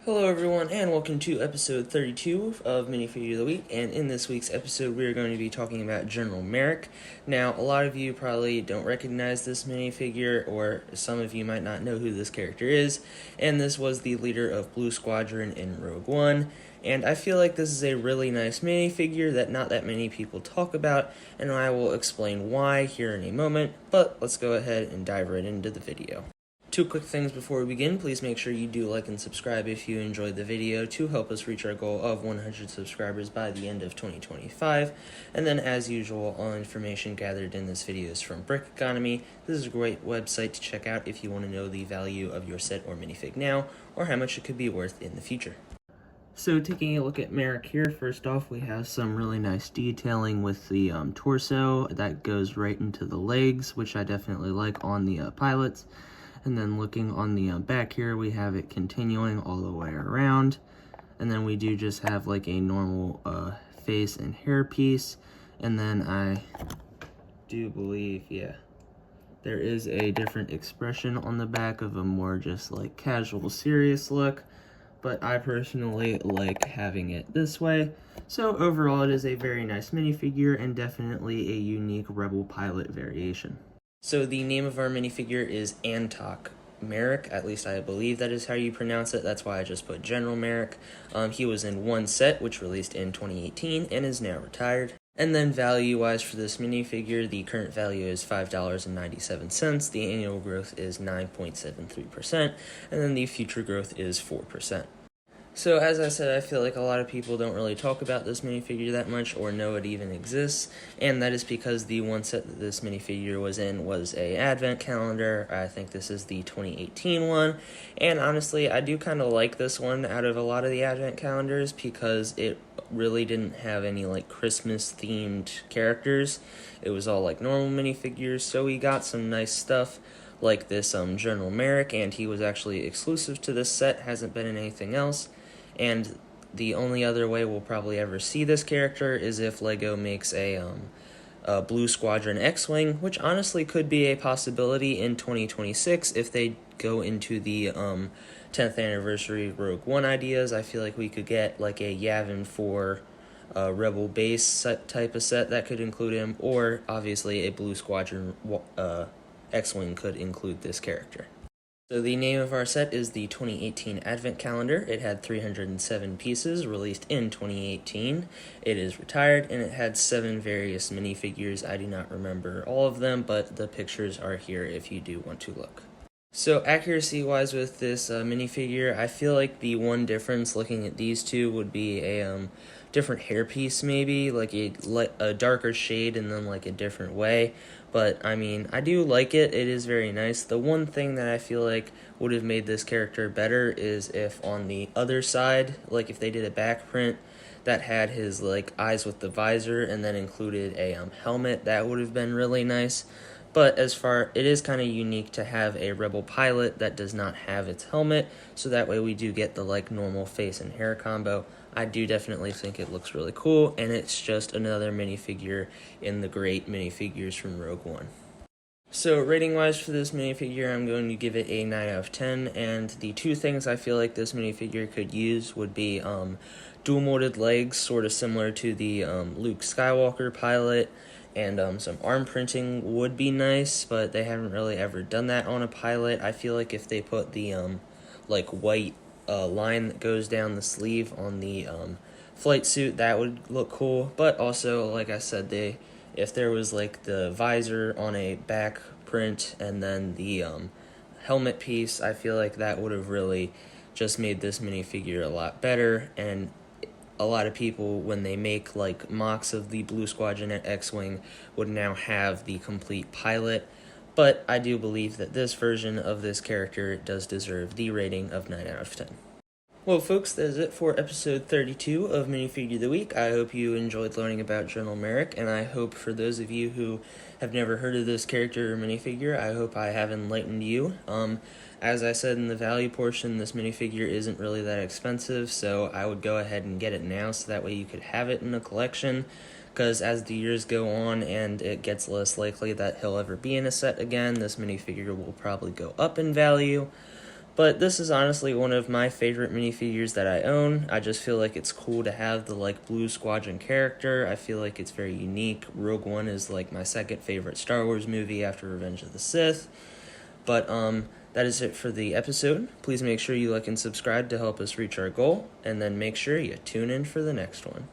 Hello everyone, and welcome to episode 32 of Minifigure of the Week, and in this week's episode we are going to be talking about General Merrick. Now, a lot of you probably don't recognize this minifigure, or some of you might not know who this character is, and this was the leader of Blue Squadron in Rogue One, and I feel like this is a really nice minifigure that not that many people talk about, and I will explain why here in a moment, but let's go ahead and dive right into the video. Two quick things before we begin. Please make sure you do like and subscribe if you enjoyed the video to help us reach our goal of 100 subscribers by the end of 2025. And then, as usual, all information gathered in this video is from Brick Economy. This is a great website to check out if you want to know the value of your set or minifig now, or how much it could be worth in the future. So taking a look at Merrick here, first off we have some really nice detailing with the torso that goes right into the legs, which I definitely like on the pilots. And then looking on the back here, we have it continuing all the way around. And then we do just have like a normal face and hair piece. And then I do believe, there is a different expression on the back of a more just like casual, serious look. But I personally like having it this way. So overall, it is a very nice minifigure and definitely a unique Rebel pilot variation. So the name of our minifigure is Antok Merrick, at least I believe that is how you pronounce it. That's why I just put General Merrick. He was in one set, which released in 2018, and is now retired. And then value-wise for this minifigure, the current value is $5.97. The annual growth is 9.73%, and then the future growth is 4%. So, as I said, I feel like a lot of people don't really talk about this minifigure that much or know it even exists, and that is because the one set that this minifigure was in was a advent calendar. I think this is the 2018 one, and honestly, I do kind of like this one out of a lot of the advent calendars because it really didn't have any, like, Christmas-themed characters. It was all, like, normal minifigures, so we got some nice stuff like this General Merrick, and he was actually exclusive to this set, hasn't been in anything else. And the only other way we'll probably ever see this character is if LEGO makes a Blue Squadron X-Wing, which honestly could be a possibility in 2026 if they go into the 10th anniversary Rogue One ideas. I feel like we could get like a Yavin 4 Rebel base set type of set that could include him, or obviously a Blue Squadron X-Wing could include this character. So the name of our set is the 2018 Advent Calendar. It had 307 pieces, released in 2018. It is retired, and it had 7 various minifigures. I do not remember all of them, but the pictures are here if you do want to look. So accuracy-wise with this minifigure, I feel like the one difference looking at these two would be a different hairpiece maybe, like a darker shade and then like a different way. But, I mean, I do like it. It is very nice. The one thing that I feel like would have made this character better is if on the other side, like if they did a back print that had his like eyes with the visor and then included a helmet, that would have been really nice. But it is kind of unique to have a Rebel pilot that does not have its helmet, so that way we do get the like normal face and hair combo. I do definitely think it looks really cool, and it's just another minifigure in the great minifigures from Rogue One. So rating-wise for this minifigure, I'm going to give it a 9 out of 10, and the two things I feel like this minifigure could use would be dual-molded legs, sort of similar to the Luke Skywalker pilot, and some arm printing would be nice, but they haven't really ever done that on a pilot. I feel like if they put the like white line that goes down the sleeve on the flight suit, that would look cool. But also, like I said, if there was like the visor on a back print and then the helmet piece, I feel like that would have really just made this minifigure a lot better. And a lot of people, when they make like mocks of the Blue Squadron X-Wing, would now have the complete pilot. But I do believe that this version of this character does deserve the rating of 9 out of 10. Well, folks, that is it for episode 32 of Minifigure of the Week. I hope you enjoyed learning about General Merrick, and I hope for those of you who have never heard of this character or minifigure, I hope I have enlightened you. As I said in the value portion, this minifigure isn't really that expensive, so I would go ahead and get it now so that way you could have it in a collection, because as the years go on and it gets less likely that he'll ever be in a set again, this minifigure will probably go up in value. But this is honestly one of my favorite minifigures that I own. I just feel like it's cool to have the Blue Squadron character. I feel like it's very unique. Rogue One is my second favorite Star Wars movie after Revenge of the Sith. But that is it for the episode. Please make sure you like and subscribe to help us reach our goal, and then make sure you tune in for the next one.